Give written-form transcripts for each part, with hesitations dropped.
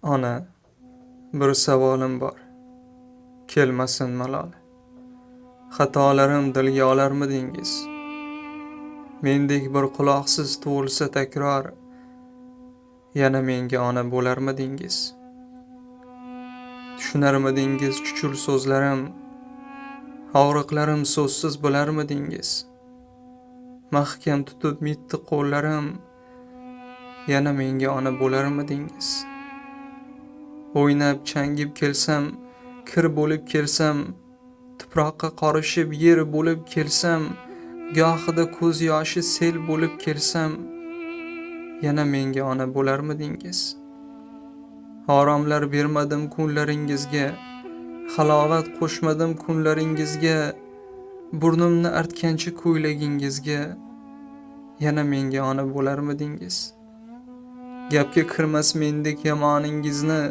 Ona, bir savolim bor, kelmasin malol. Xatolarim dilga olarmidingiz? Mendek bir quloqsiz tug'ilsa takror, yana menga ona bo'larmidingiz? Tushunarmidingiz chuchul so'zlarim, og'riqlarim so'zsiz bo'larmidingiz? Mahkam tutib mitti qo'llarim, yana menga ona bo'larmidingiz? O'ynab changib kelsam, kir bo'lib kelsam, tuproqqa qorishib yer bo'lib kelsam, gohida ko'z yoshi sel bo'lib kelsam, yana menga ona bo'larmidingiz? Oromlar bermadim kunlaringizga, halovat qo'shmadim kunlaringizga, burnimni artgancha ko'ylagingizga, yana menga ona bo'larmidingiz? Gapga kirmas mendek yomoningizni,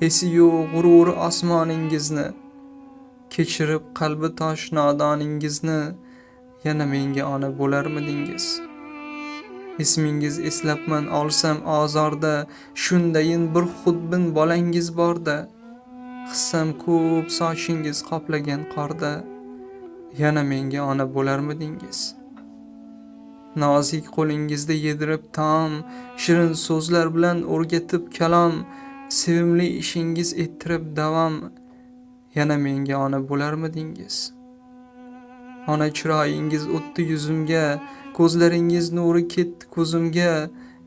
esi yo'q g'ururi osmoningizni, kechirib qalbi tosh nodoningizni, yana menga ona bo'larmidingiz? Ismingiz eslabman olsam ozorda, shundayin bir xudbin bolangiz borda, hissam ko'p sochingiz qoplagan qorda, yana menga ona bo'larmidingiz? Nozik qo'lingizda yedirib taom, shirin so'zlar bilan o'rgatib kalom, sevimli ishingiz ettirib davom, yana menga ona bo'larmidingiz? Ona chiroyingiz o'tdi yuzimga, ko'zlaringiz nuri ketdi ko'zimga,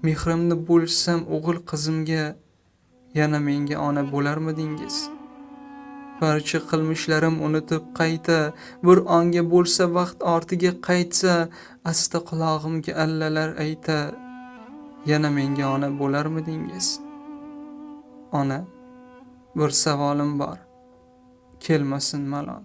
mehrimni bo'lsam o'g'il qizimga, yana menga ona bo'larmidingiz? Barcha qilmishlarim unutib qayta, bir onga bo'lsa vaqt ortiga qaytsa, asta qulog'imga allalar ayta, yana menga ona bo'larmidingiz? Ona, bir savolim bor, kelmasin malol.